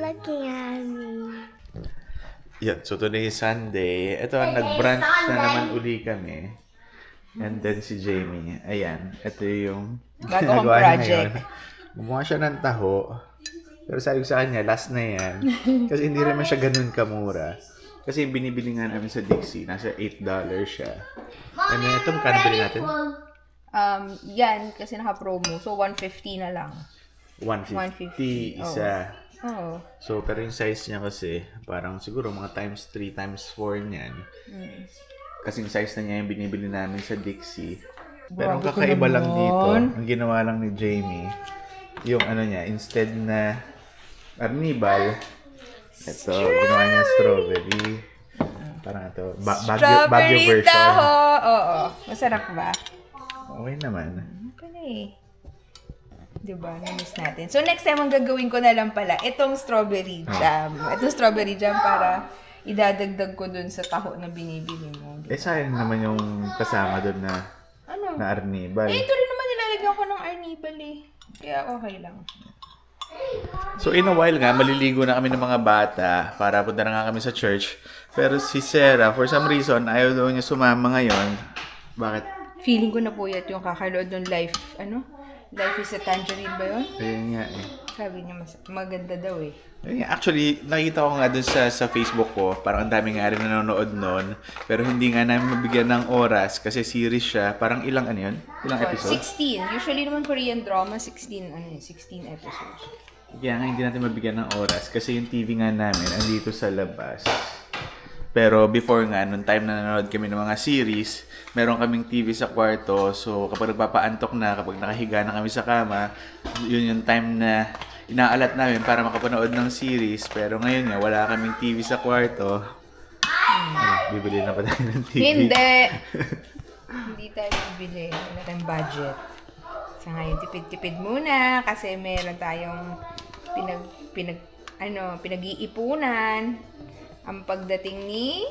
looking at me. Yeah, so today is Sunday. Ito, nag-brunch na naman uli kami. And then si Jamie. Ayan, ito yung Bago kong ginagawa niya project. ngayon. Gumawa siya ng taho. Pero sabi ko sa kanya, last na yan. Kasi hindi rin siya ganun kamura. Kasi yung binibili nga namin sa Dixie, nasa $8 siya. And then ito, magkano bili natin? Yan, kasi naka-promo. So, 150 na lang. 150 isa. Oo. So, pero yung size niya kasi, parang siguro mga times 3, times 4 niyan. Kasing size na niya yung binibili namin sa Dixie. Pero ang Grabe ko kakaiba lang naman. dito, ang ginawa lang ni Jamie, yung ano niya, instead na arnibal, ito, ginawa niya strawberry. Parang ito, Baguio Strawberry version. taho! Oo. Masarap ba? Okay naman. Pala eh. Diba? Na-miss natin. So, next time ang gagawin ko na lang pala, itong strawberry jam. Itong strawberry jam para idadagdag ko dun sa taho na binibili mo. Eh, sayang naman yung kasama doon na, Ano? na arnibal. Eh, ito rin naman nilalagyan ko ng arnibal eh. Kaya okay lang. So in a while nga, maliligo na kami ng mga bata para punta na nga kami sa church. Pero si Sarah, for some reason, ayaw daw niya sumama ngayon. Bakit? Feeling ko na po yan yung kakalood ng Life, Life is a Tangerine ba yun? Ayun nga eh. Sabi niya maganda daw eh. Ayun nga. Actually, nakita ko nga dun sa Facebook ko, parang ang dami nga rin nanonood nun. Pero hindi nga namin mabigyan ng oras kasi series siya. Parang ilang ano yun? Ilang episodes? 16. Usually naman Korean drama, 16 episodes. Kaya nga hindi natin mabigyan ng oras kasi yung TV nga namin andito sa labas. Pero before nga, nung time na nanonood kami ng mga series, meron kaming TV sa kwarto. So kapag nagpapaantok na, kapag nakahiga na kami sa kama, yun yung time na inaalat namin para makapanood ng series. Pero ngayon nga, wala kaming TV sa kwarto. Bibili na pa tayo ng TV. Hindi! Hindi tayo bibili. Wala tayong budget. Sa ngayon, tipid-tipid muna kasi meron tayong pinag-iipunan. Ang pagdating ni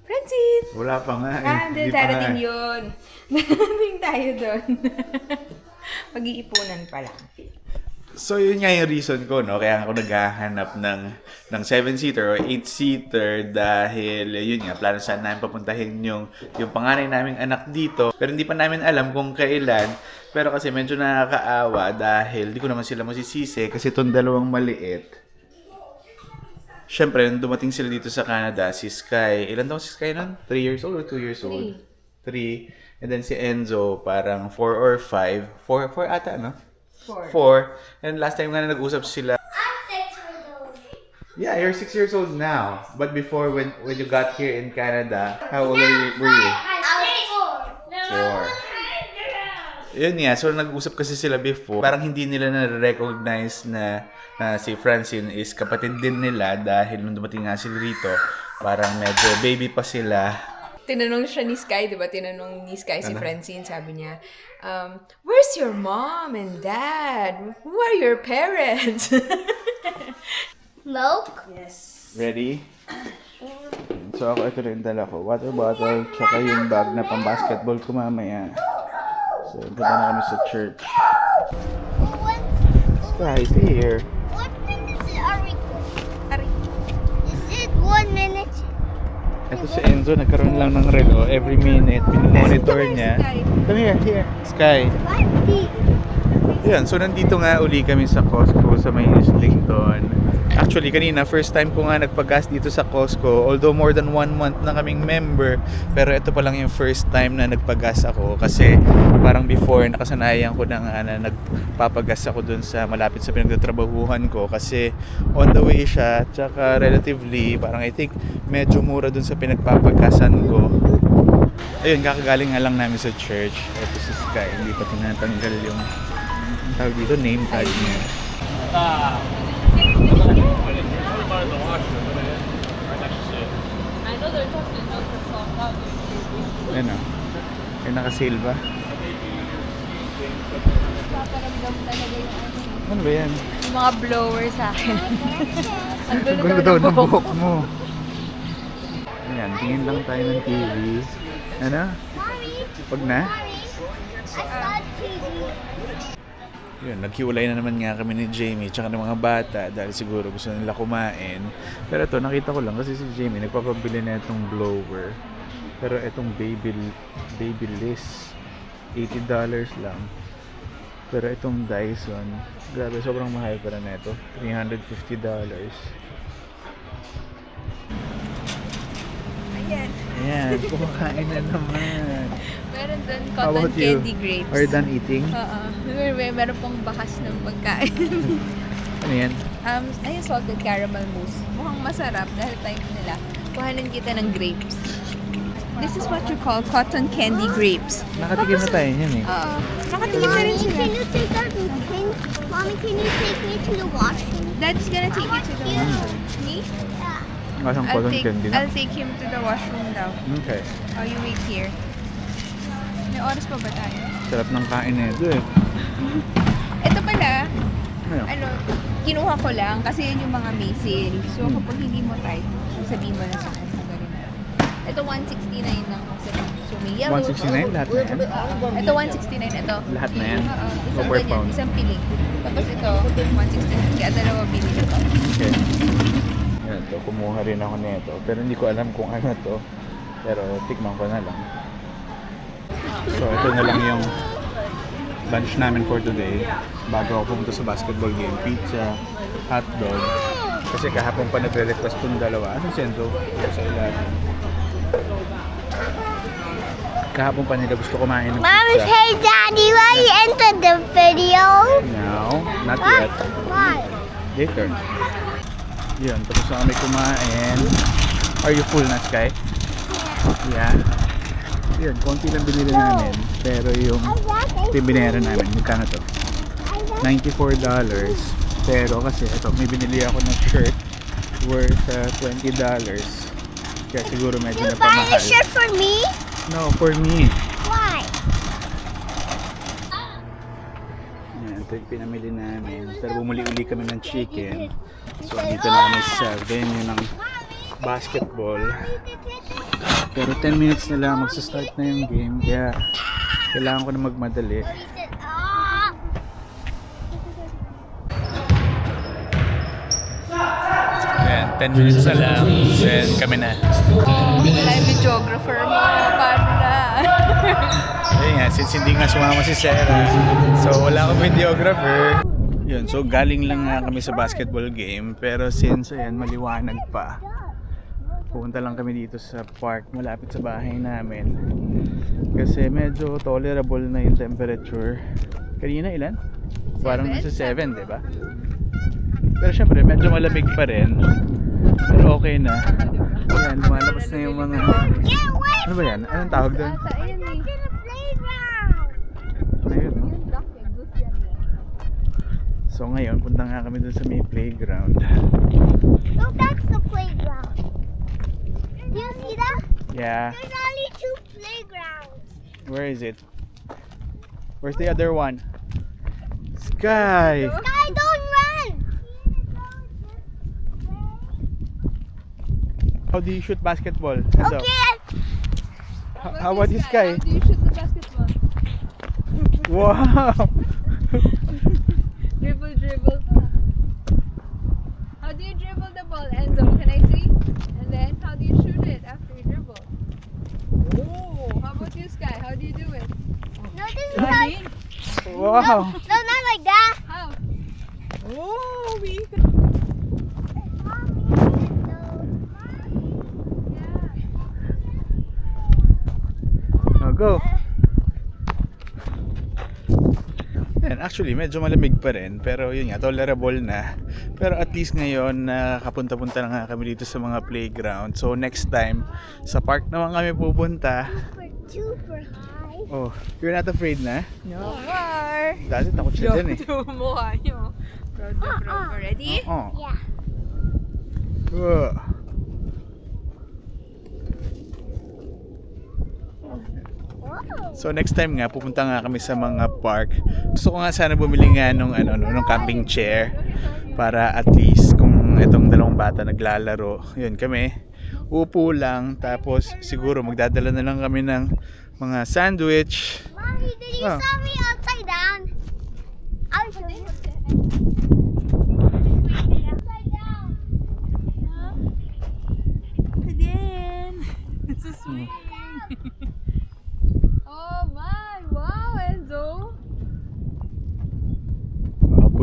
Francine. Wala pa nga eh. Hindi, darating yun. Darating tayo doon. Pag-iipunan pa lang. So, yun nga yung reason ko, no? Kaya ako naghahanap ng 7-seater or 8-seater dahil, yun nga, plano saan namin papuntahin yung panganay naming anak dito. Pero hindi pa namin alam kung kailan. Pero kasi medyo nakakaawa dahil di ko naman sila masisisi kasi itong dalawang maliit. Siyempre, nung dumating sila dito sa Canada, si Sky, ilan daw si Sky nun? 3 years old or 2 years old? 3. And then si Enzo, parang 4 or 5. 4 ata, no? 4. And last time nga na nag-usap sila. I'm 6 years old. Yeah, you're 6 years old now. But before, when you got here in Canada, how old were you? I was 4. 4. Yun nga, so nag-usap kasi sila before. Parang hindi nila na-recognize na si Francine is kapatid din nila dahil nung dumating nga sila rito, parang medyo baby pa sila. Tinanong siya ni Sky, di ba? Tinanong ni Sky si Francine, sabi niya, where's your mom and dad? Who are your parents? Milk? Yes. Ready? So ako, ito rin dala ko. Water bottle, tsaka yung bag na pang-basketball ko mamaya. So, punta na kami sa church. Sky, stay here. What minutes are we going? Is it 1 minute? Ito si Enzo, nagkaroon lang ng relo. Every minute, monitor niya. Sky. Come here. Sky. 5 feet. Yan, so nandito nga uli kami sa Costco sa may Islington. Actually, kanina, first time ko nga nagpagas dito sa Costco. Although more than 1 month na kaming member. Pero ito pa lang yung first time na nagpagas ako. Kasi parang before, nakasanayan ko na nga na nagpapagas ako dun sa malapit sa pinagtatrabahuhan ko. Kasi on the way siya, tsaka relatively, parang I think medyo mura dun sa pinagpapagasan ko. Ayun, kakagaling nga lang namin sa church. Ito si Sky, hindi pa tinatanggal yung tawag dito, name tag niya. Ano? Ay naka-sale ba? Paparamdam talaga yung Ano ba yan? yung mga blower sa akin. Ang Ang gulo daw ng buhok mo. Ayan, tingin lang tayo ng TV. Ano? Mommy, Pag na? Mommy, I saw TV. Yun, naghiwalay na naman nga kami ni Jamie tsaka ng mga bata dahil siguro gusto nila kumain. Pero ito, nakita ko lang kasi si Jamie nagpapabili na itong blower. Pero itong Babyliss, $80 lang. Pero itong Dyson, grabe, sobrang mahal para na ito. $350. Ayan. Ayan, kumakain na naman. Meron doon How cotton about you? candy grapes. Are you done eating? Oo. Meron pong bakas ng pagkain. Ano yan? Ayun, salted caramel mousse. Mukhang masarap dahil time nila. Kuhanin kita ng grapes. This is what you call cotton candy grapes. Nakatikim na tayo yan eh. Oo. Nakatikim na rin Mommy, sila. can you take us? Mommy, can you take me to the washroom? Dad's gonna take you to the washroom. Me? Kasang cotton candy na. I'll take him to the washroom now. Okay. Oh, you wait here. May oras pa ba tayo? Sarap ng kain na ito eh. Ito pala, Ano? kinuha ko lang kasi yun yung mga may sale. So kapag hindi mo try, sabihin mo na sa akin. Ito 169 lang kasi. So may yellow. 169 lahat na yan? Ito 169 ito. Lahat na yan? Oo, O isang per ganyan, pound? isang piling. Tapos ito, 169. Kaya dalawa binili ko. Okay. Yan to, kumuha rin ako nito. Pero hindi ko alam kung ano to. Pero tikman ko na lang. So ito na lang yung lunch namin for today. Bago ako pumunta sa basketball game. Pizza, hotdog. Kasi kahapon pa nagre-request itong dalawa. Anong sento? Sa ilalim. Kahapon pa nila gusto kumain ng Mommy, pizza. hey, Daddy, why you entered the video? No, not yet. Why? Later. Yun, tapos na kami kumain. Are you full na, Sky? Yeah. Yun, konti lang binili namin. Pero yung binayaran namin, magkano to? $94. Pero kasi ito, may binili ako ng shirt worth $20. Kaya siguro medyo You buy a napamahal. shirt for me? No, for me. Why? Yan, ito yung pinamili namin. Pero bumuli-uli kami ng chicken. So, dito na kami sa venue ng basketball. Pero 10 minutes na lang magsa-start na yung game. Kaya kailangan ko na magmadali. He said, ah. Ayan, 10 minutes na lang. Then kami na. Live videographer mo. Paano na? Ayun nga, since hindi nga sumama si Sarah. So wala akong videographer. Yun, so galing lang nga kami sa basketball game. Pero since ayan, maliwanag pa. Pupunta lang kami dito sa park malapit sa bahay namin. Kasi medyo tolerable na yung temperature. Kanina ilan? Parang nasa 7, di ba? Pero syempre, medyo malamig pa rin. Pero okay na. Ayan, lumalabas na yung mga... Get away Ano ba yan? Anong tawag doon? Asa, ayun eh. to the playground. Ayun, no? Yung duck eh. Goose yan eh. So ngayon, punta nga kami doon sa may playground. Look, that's the playground. Do you see that? Yeah. There's only 2 playgrounds. Where is it? Where's the other one? Sky! Sky, don't run! How do you shoot basketball? Enzo? Okay, How about you, Sky? How do you shoot the basketball? Wow! Dribble, dribble. How do you dribble the ball, Enzo? Can I see? And then, how do you shoot it after you dribble? Oh, how about you, Sky? How do you do it? no, this is not. Wow! No, not like that. How? Oh, we... Oh, go! Yan, actually, medyo malamig pa rin. Pero yun nga, tolerable na. Pero at least ngayon, nakapunta-punta na nga kami dito sa mga playground. So next time, sa park naman kami pupunta. Super high. Oh, you're not afraid na? No more. Dati takot siya dyan eh. Yung mukha niyo. Proud na proud. Ready? Oh. Yeah. Whoa. So next time nga pupunta nga kami sa mga park. Gusto ko nga sana bumili nga nung nung camping chair para at least kung itong dalawang bata naglalaro, yun kami upo lang tapos siguro magdadala na lang kami ng mga sandwich. Mommy, did you Oh. saw me upside down? I was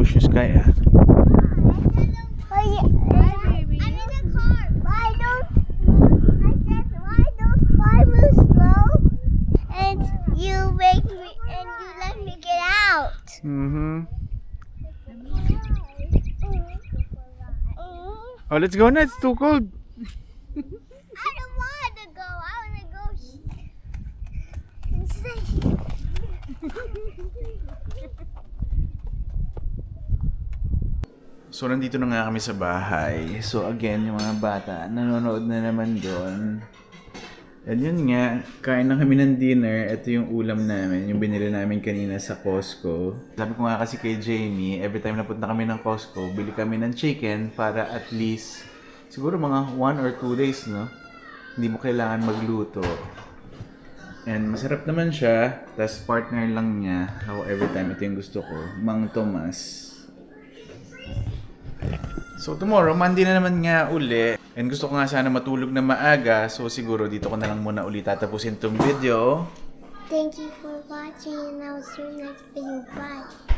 push yung Sky, ah. Why, I'm in the car. Why don't I move slow? And you make me and you let me get out. Mm-hmm. Oh, let's go na. It's too cold. I don't want to go. I want to go and stay here. So, nandito na nga kami sa bahay. So, again, yung mga bata, nanonood na naman doon. And yun nga, kain na kami ng dinner. Ito yung ulam namin, yung binili namin kanina sa Costco. Sabi ko nga kasi kay Jamie, every time napunta kami ng Costco, bili kami ng chicken para at least, siguro mga 1 or 2 days, no? Hindi mo kailangan magluto. And masarap naman siya. Tapos partner lang niya. Ako every time, ito yung gusto ko. Mang Tomas. So tomorrow, Monday na naman nga uli. And gusto ko nga sana matulog na maaga. So siguro dito ko na lang muna uli tatapusin tong video. Thank you for watching and I'll see you next video. Bye.